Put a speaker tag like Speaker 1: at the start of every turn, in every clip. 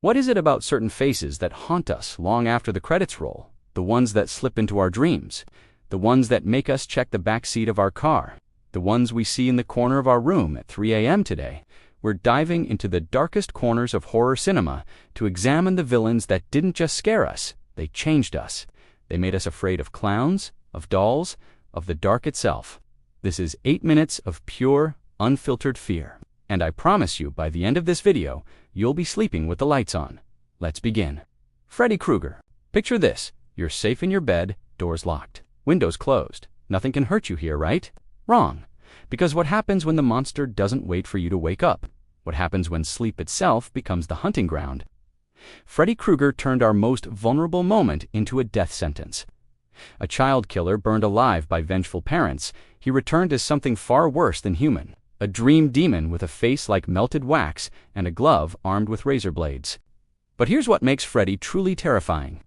Speaker 1: What is it about certain faces that haunt us long after the credits roll? The ones that slip into our dreams, the ones that make us check the back seat of our car, the ones we see in the corner of our room at 3 a.m. today. We're diving into the darkest corners of horror cinema to examine the villains that didn't just scare us, they changed us. They made us afraid of clowns, of dolls, of the dark itself. This is 8 minutes of pure, unfiltered fear. And I promise you, by the end of this video, you'll be sleeping with the lights on. Let's begin. Freddy Krueger. Picture this. You're safe in your bed, doors locked, windows closed. Nothing can hurt you here, right? Wrong. Because what happens when the monster doesn't wait for you to wake up? What happens when sleep itself becomes the hunting ground? Freddy Krueger turned our most vulnerable moment into a death sentence. A child killer burned alive by vengeful parents, he returned as something far worse than human. A dream demon with a face like melted wax and a glove armed with razor blades. But here's what makes Freddy truly terrifying.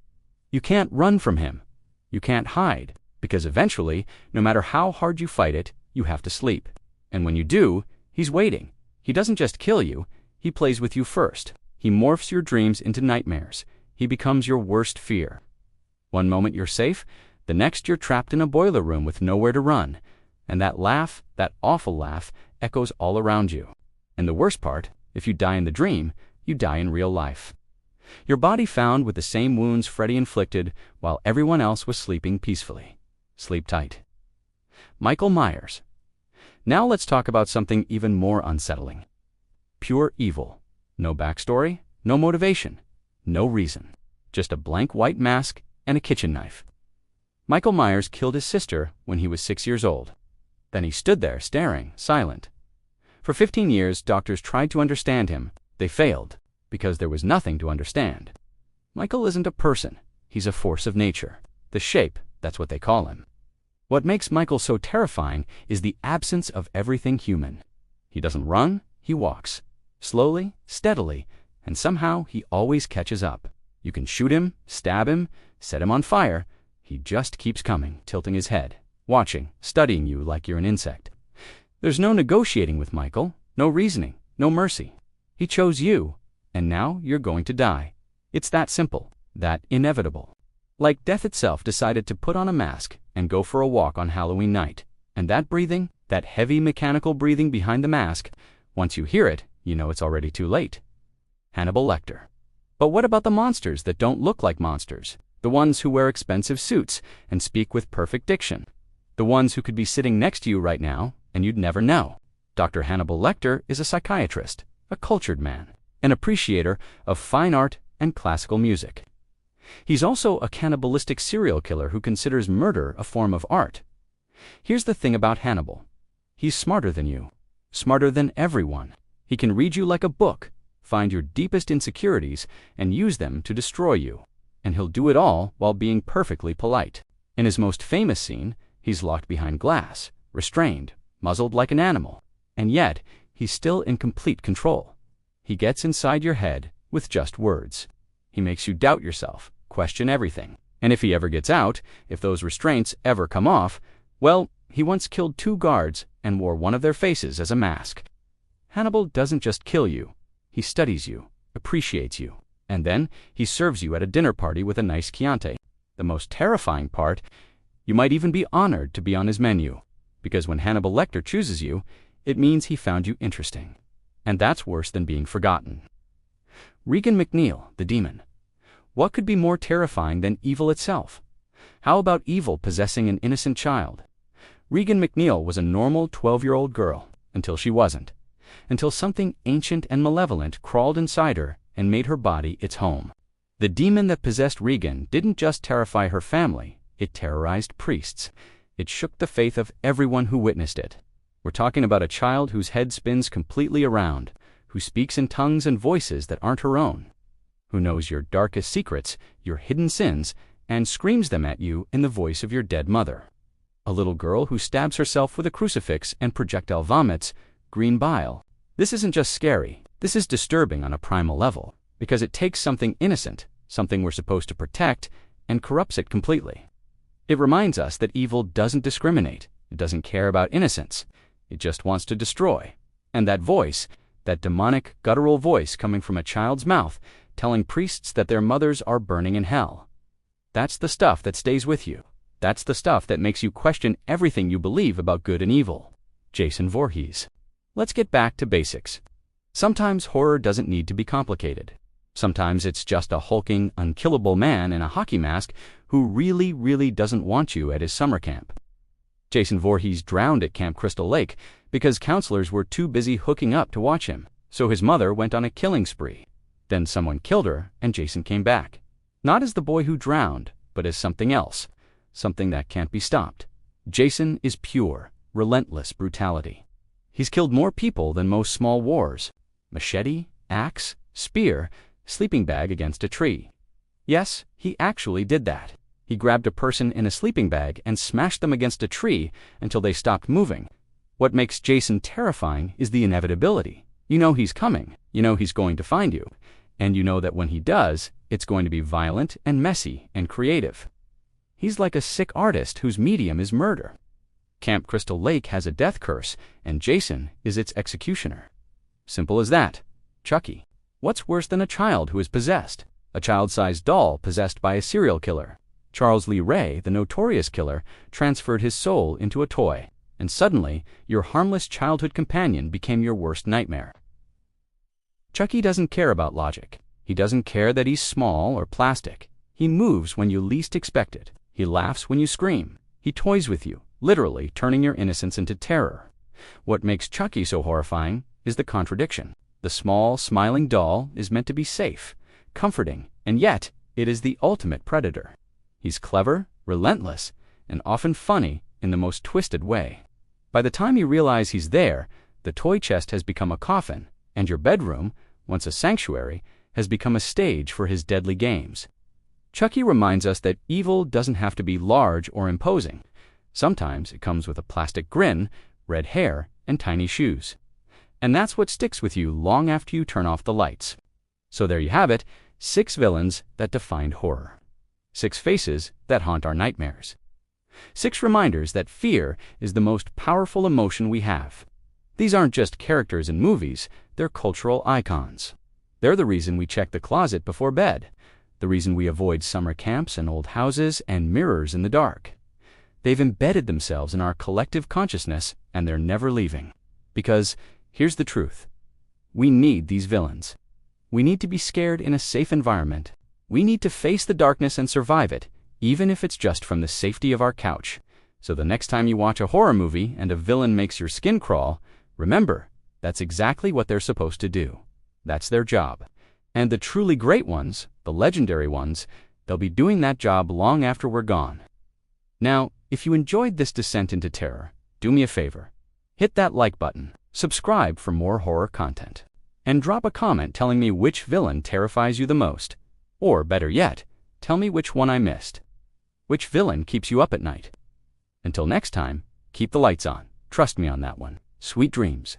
Speaker 1: You can't run from him. You can't hide, because eventually, no matter how hard you fight it, you have to sleep. And when you do, he's waiting. He doesn't just kill you, he plays with you first. He morphs your dreams into nightmares. He becomes your worst fear. One moment you're safe, the next you're trapped in a boiler room with nowhere to run. And that laugh, that awful laugh, echoes all around you. And the worst part, if you die in the dream, you die in real life. Your body found with the same wounds Freddy inflicted while everyone else was sleeping peacefully. Sleep tight. Michel Myers. Now let's talk about something even more unsettling. Pure evil. No backstory, no motivation, no reason. Just a blank white mask and a kitchen knife. Michel Myers killed his sister when he was 6 years old. Then he stood there staring, silent. For 15 years, doctors tried to understand him. They failed, because there was nothing to understand. Michel isn't a person. He's a force of nature. The shape, that's what they call him. What makes Michel so terrifying is the absence of everything human. He doesn't run, he walks. Slowly, steadily, and somehow he always catches up. You can shoot him, stab him, set him on fire. He just keeps coming, tilting his head, watching, studying you like you're an insect. There's no negotiating with Michel, no reasoning, no mercy. He chose you, and now you're going to die. It's that simple, that inevitable. Like death itself decided to put on a mask and go for a walk on Halloween night. And that breathing, that heavy mechanical breathing behind the mask, once you hear it, you know it's already too late. Hannibal Lecter. But what about the monsters that don't look like monsters? The ones who wear expensive suits and speak with perfect diction. The ones who could be sitting next to you right now and you'd never know. Dr. Hannibal Lecter is a psychiatrist, a cultured man, an appreciator of fine art and classical music. He's also a cannibalistic serial killer who considers murder a form of art. Here's the thing about Hannibal. He's smarter than you, smarter than everyone. He can read you like a book, find your deepest insecurities, and use them to destroy you. And he'll do it all while being perfectly polite. In his most famous scene, he's locked behind glass, restrained, muzzled like an animal. And yet, he's still in complete control. He gets inside your head with just words. He makes you doubt yourself, question everything. And if he ever gets out, if those restraints ever come off, well, he once killed 2 guards and wore one of their faces as a mask. Hannibal doesn't just kill you. He studies you, appreciates you, and then he serves you at a dinner party with a nice Chianti. The most terrifying part, you might even be honored to be on his menu, because when Hannibal Lecter chooses you, it means he found you interesting. And that's worse than being forgotten. Regan McNeil, the demon. What could be more terrifying than evil itself? How about evil possessing an innocent child? Regan McNeil was a normal 12-year-old girl, until she wasn't. Until something ancient and malevolent crawled inside her and made her body its home. The demon that possessed Regan didn't just terrify her family, it terrorized priests. It shook the faith of everyone who witnessed it. We're talking about a child whose head spins completely around, who speaks in tongues and voices that aren't her own, who knows your darkest secrets, your hidden sins, and screams them at you in the voice of your dead mother. A little girl who stabs herself with a crucifix and projectile vomits green bile. This isn't just scary, this is disturbing on a primal level, because it takes something innocent, something we're supposed to protect, and corrupts it completely. It reminds us that evil doesn't discriminate, it doesn't care about innocence, it just wants to destroy. And that voice, that demonic, guttural voice coming from a child's mouth, telling priests that their mothers are burning in hell. That's the stuff that stays with you. That's the stuff that makes you question everything you believe about good and evil. Jason Voorhees. Let's get back to basics. Sometimes horror doesn't need to be complicated. Sometimes it's just a hulking, unkillable man in a hockey mask who really doesn't want you at his summer camp. Jason Voorhees drowned at Camp Crystal Lake because counselors were too busy hooking up to watch him, so his mother went on a killing spree. Then someone killed her, and Jason came back. Not as the boy who drowned, but as something else, something that can't be stopped. Jason is pure, relentless brutality. He's killed more people than most small wars. Machete, axe, spear, sleeping bag against a tree. Yes, he actually did that. He grabbed a person in a sleeping bag and smashed them against a tree until they stopped moving. What makes Jason terrifying is the inevitability. You know he's coming, you know he's going to find you, and you know that when he does, it's going to be violent and messy and creative. He's like a sick artist whose medium is murder. Camp Crystal Lake has a death curse, and Jason is its executioner. Simple as that. Chucky. What's worse than a child who is possessed? A child-sized doll possessed by a serial killer. Charles Lee Ray, the notorious killer, transferred his soul into a toy, and suddenly, your harmless childhood companion became your worst nightmare. Chucky doesn't care about logic. He doesn't care that he's small or plastic. He moves when you least expect it. He laughs when you scream. He toys with you, literally turning your innocence into terror. What makes Chucky so horrifying is the contradiction. The small, smiling doll is meant to be safe, comforting, and yet it is the ultimate predator. He's clever, relentless, and often funny in the most twisted way. By the time you realize he's there, the toy chest has become a coffin, and your bedroom, once a sanctuary, has become a stage for his deadly games. Chucky reminds us that evil doesn't have to be large or imposing. Sometimes it comes with a plastic grin, red hair, and tiny shoes. And that's what sticks with you long after you turn off the lights. So there you have it, 6 villains that defined horror. 6 faces that haunt our nightmares. 6 reminders that fear is the most powerful emotion we have. These aren't just characters in movies, they're cultural icons. They're the reason we check the closet before bed, the reason we avoid summer camps and old houses and mirrors in the dark. They've embedded themselves in our collective consciousness, and they're never leaving. Because here's the truth. We need these villains. We need to be scared in a safe environment. We need to face the darkness and survive it, even if it's just from the safety of our couch. So the next time you watch a horror movie and a villain makes your skin crawl, remember, that's exactly what they're supposed to do. That's their job. And the truly great ones, the legendary ones, they'll be doing that job long after we're gone. Now, if you enjoyed this descent into terror, do me a favor. Hit that like button, subscribe for more horror content, and drop a comment telling me which villain terrifies you the most. Or, better yet, tell me which one I missed. Which villain keeps you up at night? Until next time, keep the lights on. Trust me on that one. Sweet dreams.